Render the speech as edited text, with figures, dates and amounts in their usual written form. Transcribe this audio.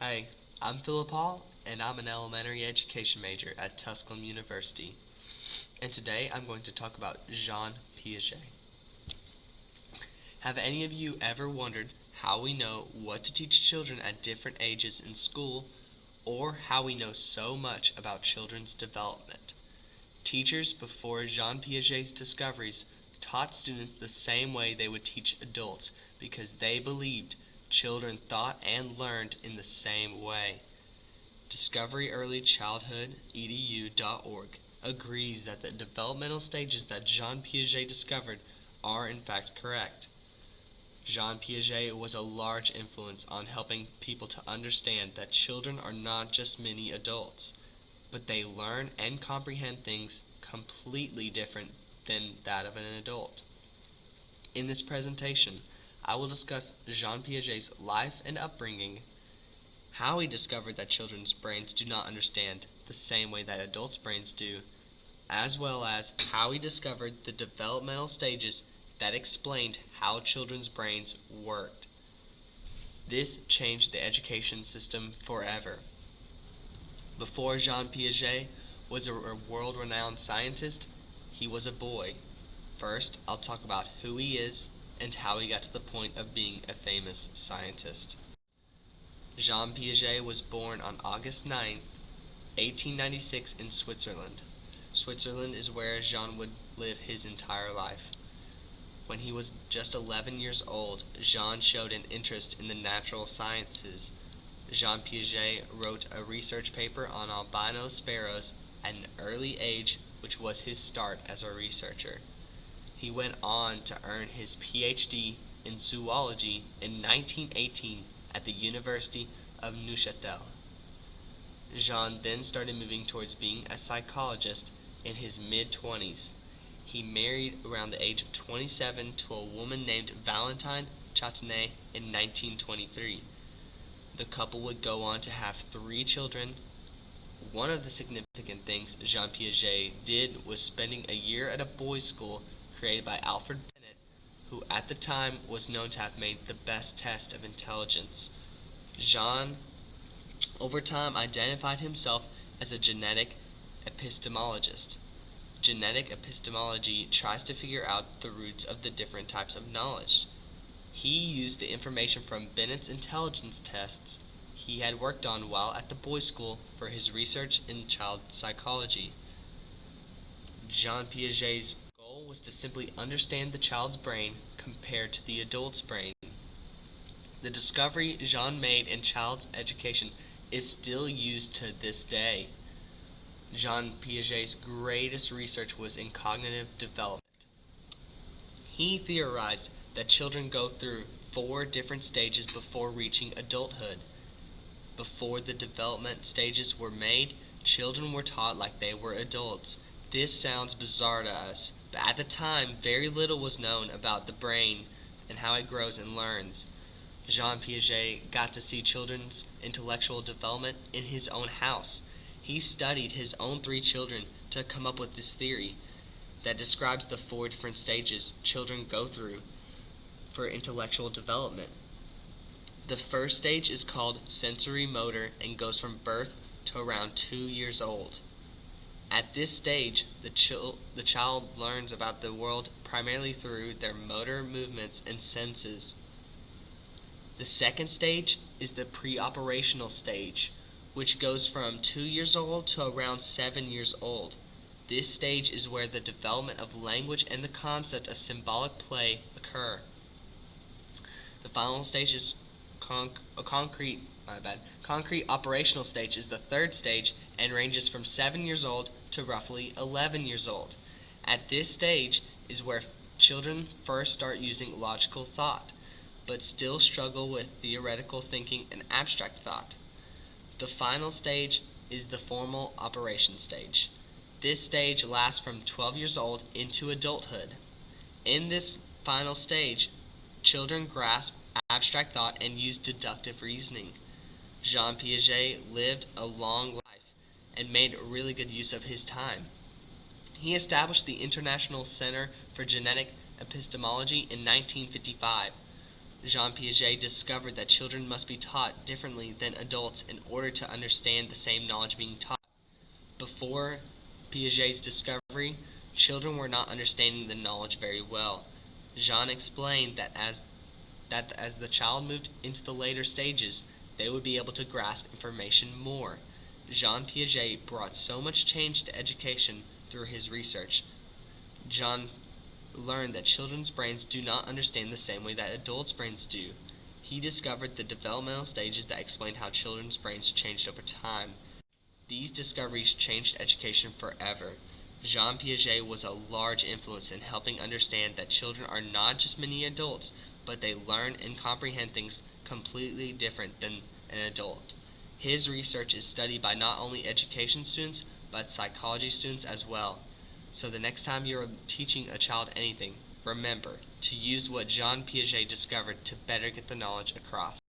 Hey, I'm Philip Hall, and I'm an elementary education major at Tusculum University. And today I'm going to talk about Jean Piaget. Have any of you ever wondered how we know what to teach children at different ages in school, or how we know so much about children's development? Teachers before Jean Piaget's discoveries taught students the same way they would teach adults because they believed children thought and learned in the same way. DiscoveryEarlyChildhood.edu.org agrees that the developmental stages that Jean Piaget discovered are in fact correct. Jean Piaget was a large influence on helping people to understand that children are not just mini adults, but they learn and comprehend things completely different than that of an adult. In this presentation, I will discuss Jean Piaget's life and upbringing, how he discovered that children's brains do not understand the same way that adults' brains do, as well as how he discovered the developmental stages that explained how children's brains worked. This changed the education system forever. Before Jean Piaget was a world-renowned scientist, he was a boy. First, I'll talk about who he is and how he got to the point of being a famous scientist. Jean Piaget was born on August 9, 1896 in Switzerland. Switzerland is where Jean would live his entire life. When he was just 11 years old, Jean showed an interest in the natural sciences. Jean Piaget wrote a research paper on albino sparrows at an early age, which was his start as a researcher. He went on to earn his Ph.D. in zoology in 1918 at the University of Neuchâtel. Jean then started moving towards being a psychologist in his mid-20s. He married around the age of 27 to a woman named Valentine Châtenay in 1923. The couple would go on to have 3 children. One of the significant things Jean Piaget did was spending a year at a boys' school created by Alfred Bennett, who at the time was known to have made the best test of intelligence. Jean, over time, identified himself as a genetic epistemologist. Genetic epistemology tries to figure out the roots of the different types of knowledge. He used the information from Bennett's intelligence tests he had worked on while at the boys' school for his research in child psychology. Jean Piaget's goal was to simply understand the child's brain compared to the adult's brain. The discovery Jean made in child's education is still used to this day. Jean Piaget's greatest research was in cognitive development. He theorized that children go through 4 different stages before reaching adulthood. Before the development stages were made, children were taught like they were adults. This sounds bizarre to us, but at the time, very little was known about the brain and how it grows and learns. Jean Piaget got to see children's intellectual development in his own house. He studied his own 3 children to come up with this theory that describes the 4 different stages children go through for intellectual development. The first stage is called sensory motor and goes from birth to around 2 years old. At this stage, the child learns about the world primarily through their motor movements and senses. The second stage is the pre-operational stage, which goes from 2 years old to around 7 years old. This stage is where the development of language and the concept of symbolic play occur. The final stage is concrete operational stage is the third stage and ranges from 7 years old to roughly 11 years old. At this stage is where children first start using logical thought, but still struggle with theoretical thinking and abstract thought. The final stage is the formal operation stage. This stage lasts from 12 years old into adulthood. In this final stage, children grasp abstract thought and use deductive reasoning. Jean Piaget lived a long life and made really good use of his time. He established the International Center for Genetic Epistemology in 1955. Jean Piaget discovered that children must be taught differently than adults in order to understand the same knowledge being taught. Before Piaget's discovery, children were not understanding the knowledge very well. Jean explained that as the child moved into the later stages, they would be able to grasp information more. Jean Piaget brought so much change to education through his research. Jean learned that children's brains do not understand the same way that adults' brains do. He discovered the developmental stages that explained how children's brains changed over time. These discoveries changed education forever. Jean Piaget was a large influence in helping understand that children are not just mini adults, but they learn and comprehend things completely different than an adult. His research is studied by not only education students, but psychology students as well. So the next time you're teaching a child anything, remember to use what Jean Piaget discovered to better get the knowledge across.